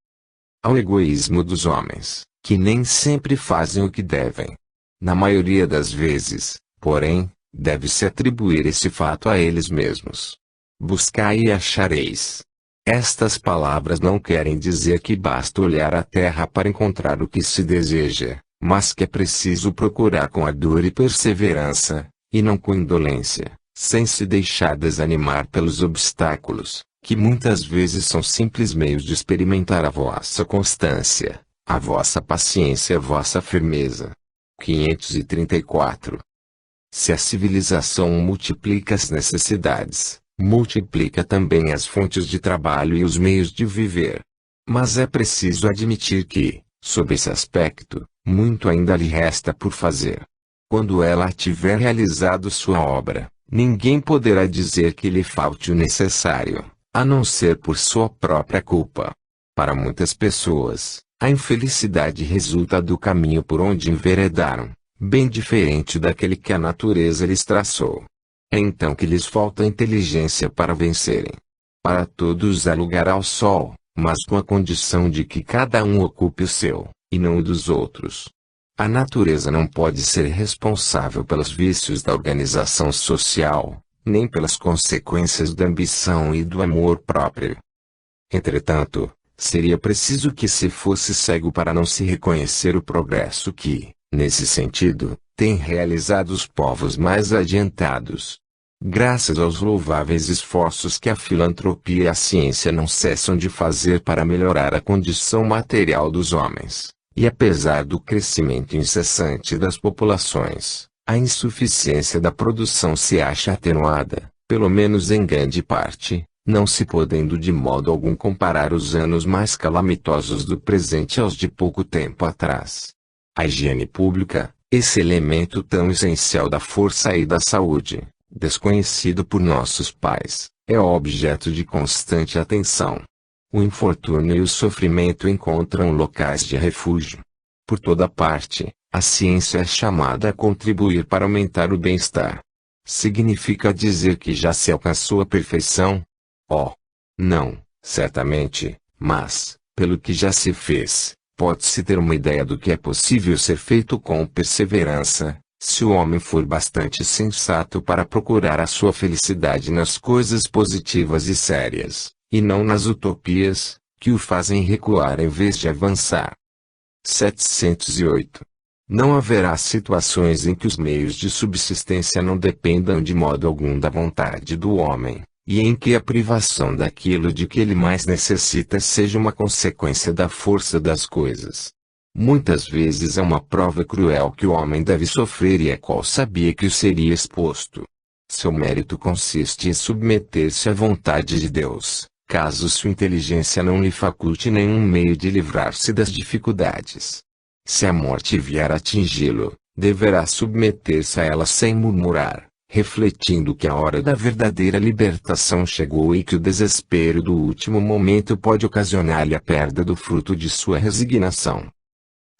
Ao egoísmo dos homens, que nem sempre fazem o que devem. Na maioria das vezes, porém, deve-se atribuir esse fato a eles mesmos. Buscai e achareis. Estas palavras não querem dizer que basta olhar a terra para encontrar o que se deseja, mas que é preciso procurar com ardor e perseverança, e não com indolência, sem se deixar desanimar pelos obstáculos, que muitas vezes são simples meios de experimentar a vossa constância, a vossa paciência e a vossa firmeza. 534. Se a civilização multiplica as necessidades, multiplica também as fontes de trabalho e os meios de viver. Mas é preciso admitir que, sob esse aspecto, muito ainda lhe resta por fazer. Quando ela tiver realizado sua obra, ninguém poderá dizer que lhe falte o necessário, a não ser por sua própria culpa. Para muitas pessoas, a infelicidade resulta do caminho por onde enveredaram, bem diferente daquele que a natureza lhes traçou. É então que lhes falta inteligência para vencerem. Para todos há lugar ao sol, mas com a condição de que cada um ocupe o seu, e não o dos outros. A natureza não pode ser responsável pelos vícios da organização social, nem pelas consequências da ambição e do amor próprio. Entretanto, seria preciso que se fosse cego para não se reconhecer o progresso que, nesse sentido, têm realizado os povos mais adiantados. Graças aos louváveis esforços que a filantropia e a ciência não cessam de fazer para melhorar a condição material dos homens, e apesar do crescimento incessante das populações, a insuficiência da produção se acha atenuada, pelo menos em grande parte, não se podendo de modo algum comparar os anos mais calamitosos do presente aos de pouco tempo atrás. A higiene pública, esse elemento tão essencial da força e da saúde, desconhecido por nossos pais, é objeto de constante atenção. O infortúnio e o sofrimento encontram locais de refúgio. Por toda parte, A ciência é chamada a contribuir para aumentar o bem-estar. Significa dizer que já se alcançou a perfeição? Oh! Não, certamente, mas, pelo que já se fez, pode-se ter uma ideia do que é possível ser feito com perseverança, se o homem for bastante sensato para procurar a sua felicidade nas coisas positivas e sérias, e não nas utopias, que o fazem recuar em vez de avançar. 708. Não haverá situações em que os meios de subsistência não dependam de modo algum da vontade do homem, e em que a privação daquilo de que ele mais necessita seja uma consequência da força das coisas. Muitas vezes é uma prova cruel que o homem deve sofrer e a qual sabia que o seria exposto. Seu mérito consiste em submeter-se à vontade de Deus, caso sua inteligência não lhe faculte nenhum meio de livrar-se das dificuldades. Se a morte vier atingi-lo, deverá submeter-se a ela sem murmurar, refletindo que a hora da verdadeira libertação chegou e que o desespero do último momento pode ocasionar-lhe a perda do fruto de sua resignação.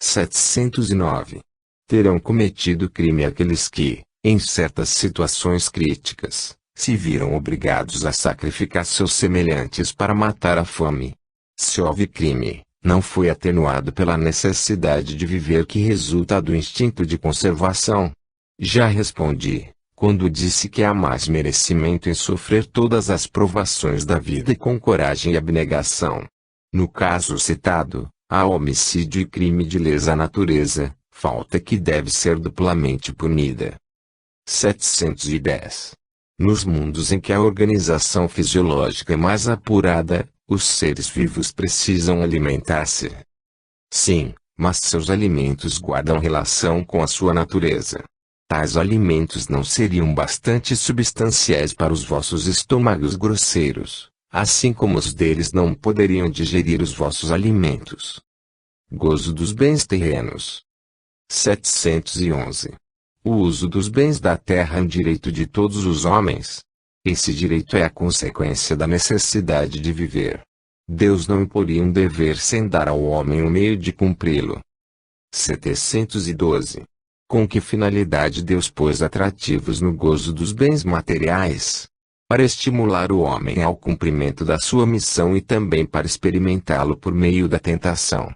709. Terão cometido crime aqueles que, em certas situações críticas, se viram obrigados a sacrificar seus semelhantes para matar a fome. Se houve crime, não foi atenuado pela necessidade de viver que resulta do instinto de conservação. Já respondi, quando disse que há mais merecimento em sofrer todas as provações da vida com coragem e abnegação. No caso citado, há homicídio e crime de lesa natureza, falta que deve ser duplamente punida. 710. Nos mundos em que a organização fisiológica é mais apurada, os seres vivos precisam alimentar-se. Sim, mas seus alimentos guardam relação com a sua natureza. Tais alimentos não seriam bastante substanciais para os vossos estômagos grosseiros, assim como os deles não poderiam digerir os vossos alimentos. Gozo dos bens terrenos. 711. O uso dos bens da terra é um direito de todos os homens. Esse direito é a consequência da necessidade de viver. Deus não imporia um dever sem dar ao homem o meio de cumpri-lo. 712. Com que finalidade Deus pôs atrativos no gozo dos bens materiais? Para estimular o homem ao cumprimento da sua missão e também para experimentá-lo por meio da tentação.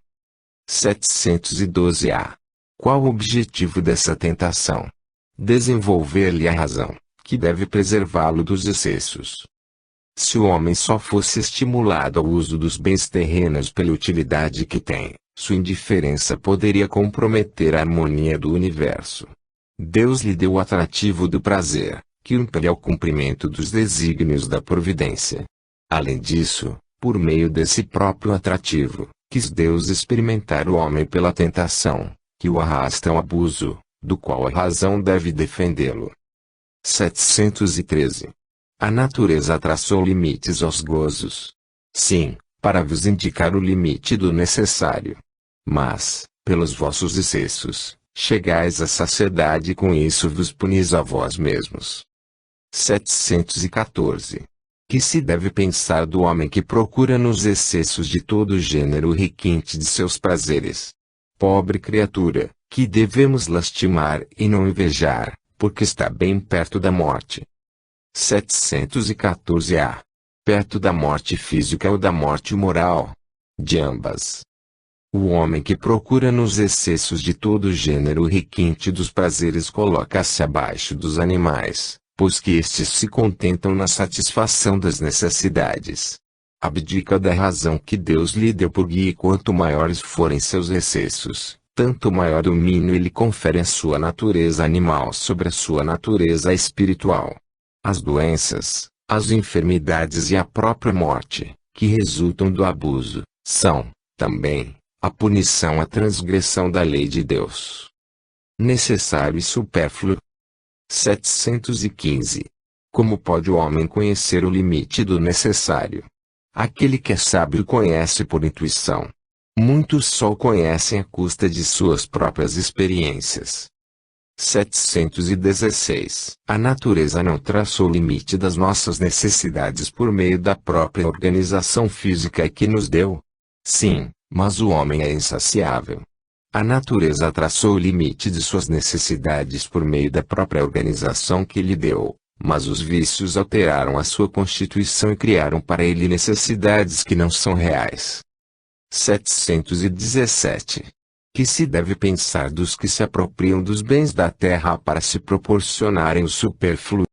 712-A. Qual o objetivo dessa tentação? Desenvolver-lhe a razão, que deve preservá-lo dos excessos. Se o homem só fosse estimulado ao uso dos bens terrenos pela utilidade que tem, sua indiferença poderia comprometer a harmonia do universo. Deus lhe deu o atrativo do prazer, que o impele ao cumprimento dos desígnios da providência. Além disso, por meio desse próprio atrativo, quis Deus experimentar o homem pela tentação, que o arrasta ao abuso, do qual a razão deve defendê-lo. 713. A natureza traçou limites aos gozos. Sim, para vos indicar o limite do necessário. Mas, pelos vossos excessos, chegais à saciedade e com isso vos punis a vós mesmos. 714. Que se deve pensar do homem que procura nos excessos de todo gênero o requinte de seus prazeres? Pobre criatura, que devemos lastimar e não invejar, porque está bem perto da morte. 714-A. Perto da morte física ou da morte moral? De ambas. O homem que procura nos excessos de todo gênero o requinte dos prazeres coloca-se abaixo dos animais, pois que estes se contentam na satisfação das necessidades. Abdica da razão que Deus lhe deu por guia e quanto maiores forem seus excessos, tanto maior domínio ele confere à sua natureza animal sobre a sua natureza espiritual. As doenças, as enfermidades e a própria morte, que resultam do abuso, são, também, a punição à transgressão da lei de Deus. Necessário e supérfluo. 715. Como pode o homem conhecer o limite do necessário? Aquele que é sábio conhece por intuição. Muitos só o conhecem à custa de suas próprias experiências. 716. A natureza não traçou o limite das nossas necessidades por meio da própria organização física que nos deu? Sim, mas o homem é insaciável. A natureza traçou o limite de suas necessidades por meio da própria organização que lhe deu, mas os vícios alteraram a sua constituição e criaram para ele necessidades que não são reais. 717. Que se deve pensar dos que se apropriam dos bens da terra para se proporcionarem o supérfluo?